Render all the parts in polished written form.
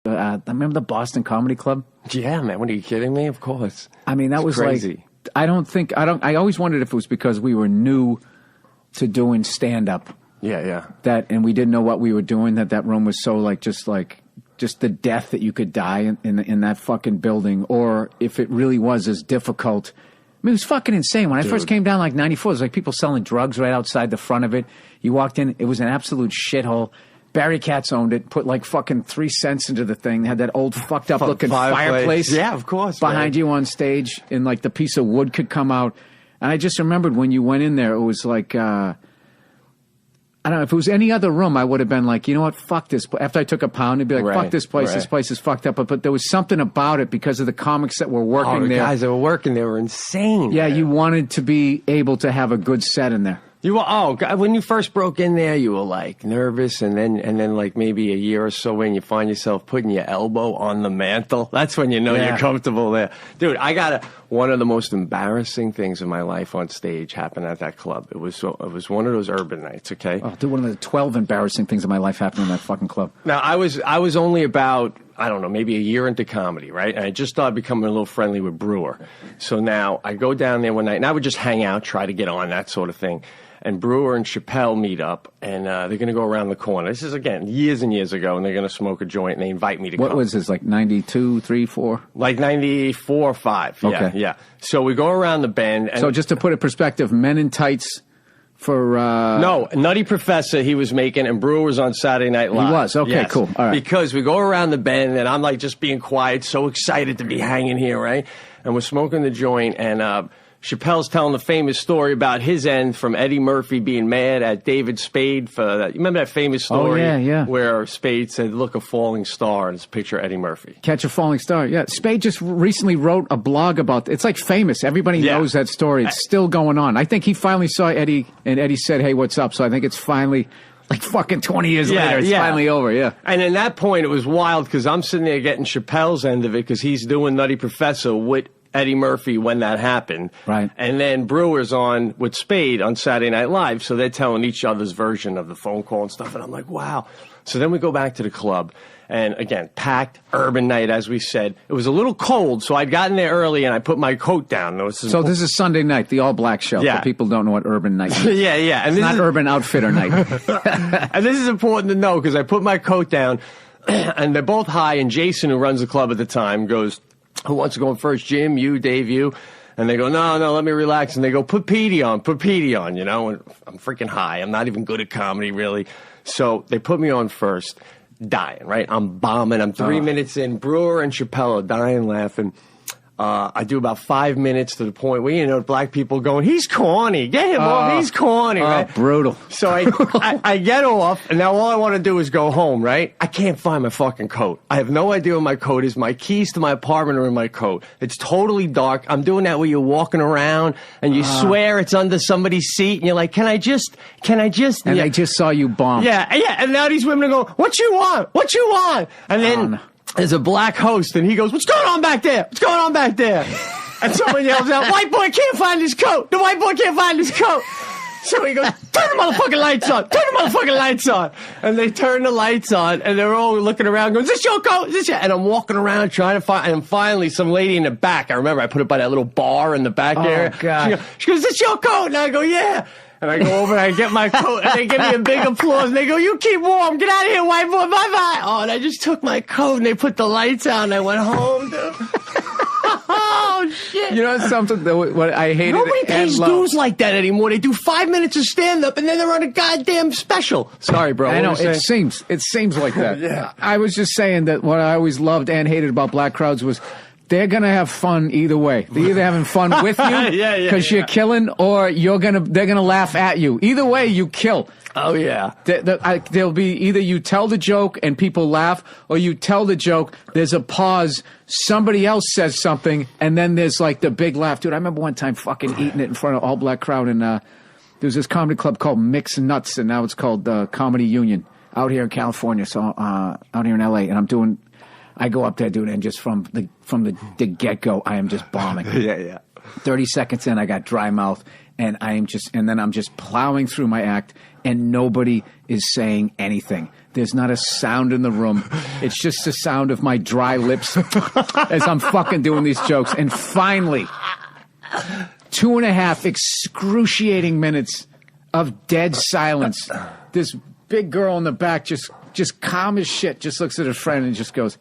I remember the Boston Comedy Club. Yeah, man. What are you kidding me? Of course. I mean, that was crazy. Like, I always wondered if it was because we were new to doing stand-up. Yeah. And we didn't know what we were doing, that room was so just the death that you could die in that fucking building, or if it really was as difficult. I mean, it was fucking insane. When I first came down, like 94, it was like people selling drugs right outside the front of it. You walked in, it was an absolute shithole. Barry Katz owned it, put like fucking 3 cents into the thing, had that old fucked up looking fireplace. Yeah, of course. Behind you on stage, and like the piece of wood could come out. And I just remembered when you went in there, it was like, I don't know, if it was any other room, I would have been like, you know what, fuck this. After I took a pound, I'd be like, fuck this place. This place is fucked up. But there was something about it because of the comics that were working there. The guys that were working there were insane. Yeah, man. You wanted to be able to have a good set in there. You were, when you first broke in there, you were like nervous, and then like maybe a year or so in, you find yourself putting your elbow on the mantle. That's when you know you're comfortable there. Dude, I got one of the most embarrassing things in my life on stage happened at that club. It was one of those urban nights, okay? Oh, dude, one of the 12 embarrassing things in my life happened in that fucking club. Now, I was only about, I don't know, maybe a year into comedy, right? And I just started becoming a little friendly with Brewer. So now I go down there one night, and I would just hang out, try to get on, that sort of thing. And Brewer and Chappelle meet up, and they're going to go around the corner. This is, again, years and years ago, and they're going to smoke a joint, and they invite me to come. What was this, like 92, 3, 4? Like 94 or 5, okay. Yeah. So we go around the bend. And so just to put it in perspective, Men in Tights for... No, Nutty Professor he was making, and Brewer was on Saturday Night Live. He was? Okay, yes. Cool. All right. Because we go around the bend, and I'm like just being quiet, so excited to be hanging here, right? And we're smoking the joint, and... Chappelle's telling the famous story about his end from Eddie Murphy being mad at David Spade for that. You remember that famous story? Oh, yeah. Where Spade said, look, a falling star, and it's a picture of Eddie Murphy. Catch a falling star, yeah. Spade just recently wrote a blog about it. It's like famous. Everybody knows that story. It's still going on. I think he finally saw Eddie, and Eddie said, hey, what's up? So I think it's finally... Like fucking 20 years later, it's finally over, yeah. And in that point, it was wild because I'm sitting there getting Chappelle's end of it because he's doing Nutty Professor with Eddie Murphy when that happened. Right. And then Brewer's on with Spade on Saturday Night Live, so they're telling each other's version of the phone call and stuff. And I'm like, wow. So then we go back to the club. And again, packed, urban night, as we said. It was a little cold, so I'd gotten there early, and I put my coat down. So this is Sunday night, the all-black show. Yeah. People don't know what urban night is. Yeah. And it's not Urban Outfitter night. And this is important to know, because I put my coat down, and they're both high, and Jason, who runs the club at the time, goes, who wants to go in first? Jim, you, Dave, you? And they go, no, let me relax. And they go, put Petey on, you know? And I'm freaking high. I'm not even good at comedy, really. So they put me on first. Dying, right? I'm bombing. I'm 3 minutes in. Brewer and Chappelle are dying laughing. I do about 5 minutes to the point where, you know, black people going, he's corny. Get him off. He's corny, right? Brutal. So I get off, and now all I want to do is go home, right? I can't find my fucking coat. I have no idea where my coat is. My keys to my apartment are in my coat. It's totally dark. I'm doing that where you're walking around, and you swear it's under somebody's seat, and you're like, can I just? And they just saw you bomb. Yeah. And now these women are going, what you want? And then... There's a black host, and he goes, what's going on back there? And someone yells out, white boy can't find his coat. The white boy can't find his coat. So he goes, turn the motherfucking lights on. And they turn the lights on, and they're all looking around going, is this your coat? And I'm walking around trying to find, and finally some lady in the back, I remember I put it by that little bar in the back there. God. She goes, is this your coat? And I go, yeah. And I go over and I get my coat, and they give me a big applause. And they go, you keep warm. Get out of here, white boy. Bye-bye. Oh, and I just took my coat, and they put the lights on, and I went home, dude. Oh, shit. You know something that what I hated? Nobody pays dues like that anymore. They do 5 minutes of stand-up, and then they're on a goddamn special. Sorry, bro. I know. It seems like that. Yeah. I was just saying that what I always loved and hated about black crowds was... They're going to have fun either way. They're either having fun with you because you're killing, or they're going to laugh at you. Either way, you kill. Oh, yeah. There'll be either you tell the joke and people laugh, or you tell the joke, there's a pause, somebody else says something, and then there's like the big laugh. Dude, I remember one time fucking eating it in front of all black crowd, and there was this comedy club called Mix Nuts, and now it's called Comedy Union out here in California, so out here in L.A., and I go up there, dude, and just from the get-go, I am just bombing. Yeah. 30 seconds in, I got dry mouth, and then I'm just plowing through my act, and nobody is saying anything. There's not a sound in the room. It's just the sound of my dry lips as I'm fucking doing these jokes. And finally, 2.5 excruciating minutes of dead silence. This big girl in the back just calm as shit, just looks at her friend and just goes,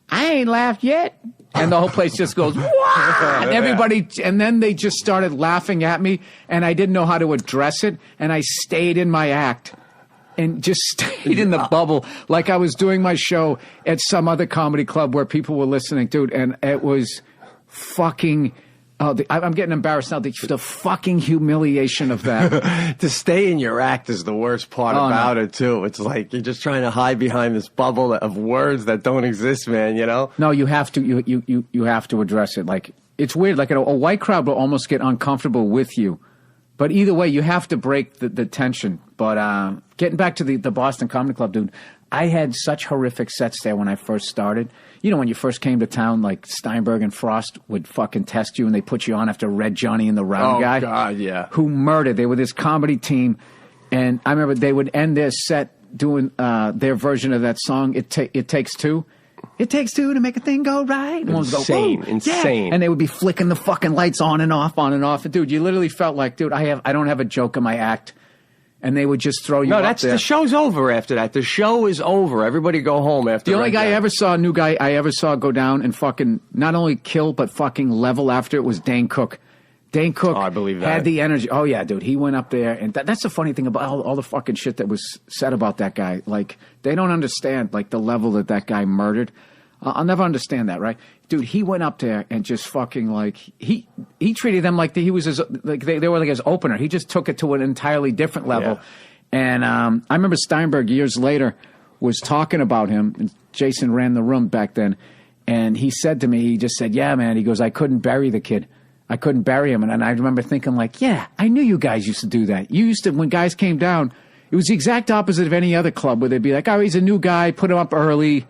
I ain't laughed yet. And the whole place just goes, what? And everybody, and then they just started laughing at me, and I didn't know how to address it, and I stayed in my act and just stayed in the bubble like I was doing my show at some other comedy club where people were listening, dude, and it was fucking... I'm getting embarrassed now. The fucking humiliation of that. To stay in your act is the worst part about it, too. It's like you're just trying to hide behind this bubble of words that don't exist, man, you know? No, you have to. You have to address it. Like, it's weird. Like, a white crowd will almost get uncomfortable with you. But either way, you have to break the tension. But getting back to the Boston Comedy Club, dude, I had such horrific sets there when I first started. You know, when you first came to town, like Steinberg and Frost would fucking test you, and they put you on after Red Johnny and the Round Guy. Oh, God, yeah. Who murdered. They were this comedy team, and I remember they would end their set doing their version of that song, It Takes Two. It takes two to make a thing go right. And insane, insane. Yeah. And they would be flicking the fucking lights on and off. And dude, you literally felt like, dude, I don't have a joke in my act. And they would just throw you up there. The show's over after that. The show is over. Everybody go home after. The only guy I ever saw, new guy I ever saw go down and fucking not only kill, but fucking level after it was Dane Cook. Dane Cook I believe that. Had the energy. Oh, yeah, dude. He went up there. And that's the funny thing about all the fucking shit that was said about that guy. Like, they don't understand, like, the level that guy murdered. I'll never understand that, right? Dude, he went up there and just fucking, like, he treated them like he was they were like his opener. He just took it to an entirely different level. Yeah. And I remember Steinberg years later was talking about him, and Jason ran the room back then, and he said to me, he just said, yeah, man, he goes, I couldn't bury the kid. I couldn't bury him. And I remember thinking, like, yeah, I knew you guys used to do that. You used to, when guys came down, it was the exact opposite of any other club where they'd be like, oh, he's a new guy, put him up early,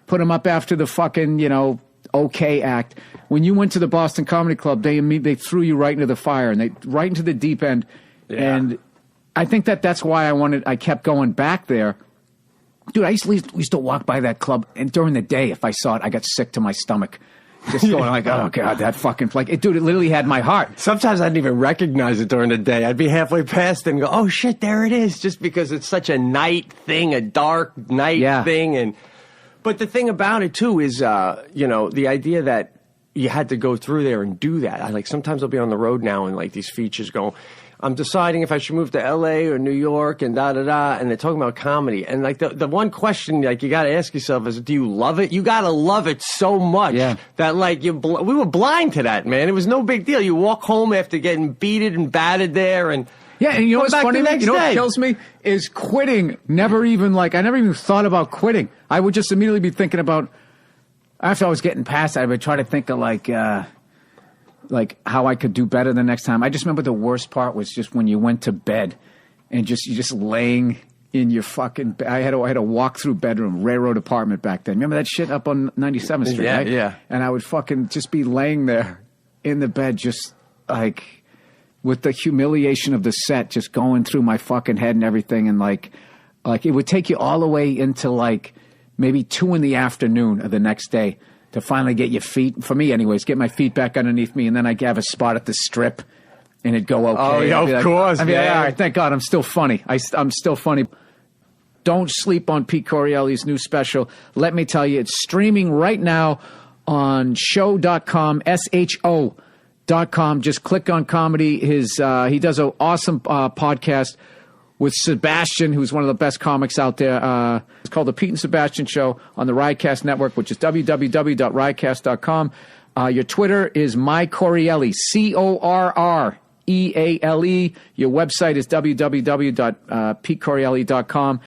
put him up after the fucking, okay act. When you went to the Boston Comedy Club, they threw you right into the fire and right into the deep end. Yeah. And I think that's why I kept going back there. Dude, I used to walk by that club, and during the day, if I saw it, I got sick to my stomach. Just going like, oh, God, that fucking like dude, it literally had my heart. Sometimes I didn't even recognize it during the day. I'd be halfway past it and go, oh, shit, there it is, just because it's such a night thing, a dark night thing. But the thing about it, too, is, the idea that you had to go through there and do that. Sometimes I'll be on the road now and, like, these features go, I'm deciding if I should move to L.A. or New York and da-da-da, and they're talking about comedy. And, like, the one question, like, you got to ask yourself is, do you love it? You got to love it so much that, like, we were blind to that, man. It was no big deal. You walk home after getting beated and battered there and... Yeah, and you know what's funny? You know what kills me is quitting. I never even thought about quitting. I would just immediately be thinking about, after I was getting past it, I would try to think of like how I could do better the next time. I just remember the worst part was just when you went to bed and you're just laying in your fucking I had a walk-through bedroom, railroad apartment back then. Remember that shit up on 97th Street, right? Yeah. And I would fucking just be laying there in the bed just like... with the humiliation of the set just going through my fucking head and everything. And like it would take you all the way into like maybe 2 PM of the next day to finally get your feet, for me anyways, get my feet back underneath me. And then I'd have a spot at the Strip and it'd go okay. Oh, yeah, of course, man. All right, thank God I'm still funny. I'm still funny. Don't sleep on Pete Correale's new special. Let me tell you, it's streaming right now on show.com, SHO.com. Just click on comedy. He does an awesome podcast with Sebastian, who's one of the best comics out there. It's called The Pete and Sebastian Show on the Riotcast Network, which is www.riotcast.com. Your Twitter is mycorreale, CORREALE. Your website is www.petecorreale.com.